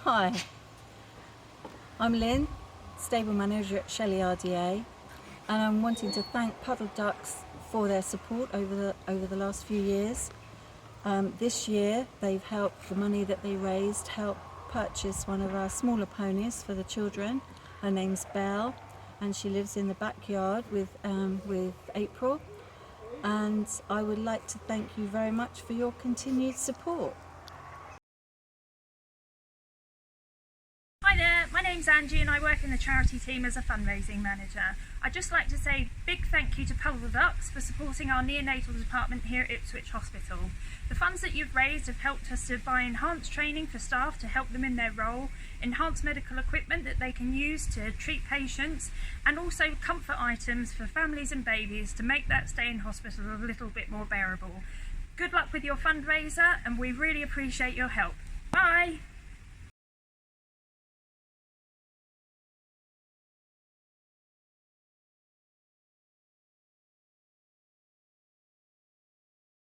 Hi, I'm Lynn, stable manager at Shelley RDA, and I'm wanting to thank Puddle Ducks for their support over the last few years. This year they've helped, the money that they raised help purchase one of our smaller ponies for the children. Her name's Belle and she lives in the backyard with April, and I would like to thank you very much for your continued support. Hi there, my name's Angie and I work in the charity team as a fundraising manager. I'd just like to say a big thank you to Puddle Ducks for supporting our neonatal department here at Ipswich Hospital. The funds that you've raised have helped us to buy enhanced training for staff to help them in their role, enhanced medical equipment that they can use to treat patients, and also comfort items for families and babies to make that stay in hospital a little bit more bearable. Good luck with your fundraiser and we really appreciate your help. Bye!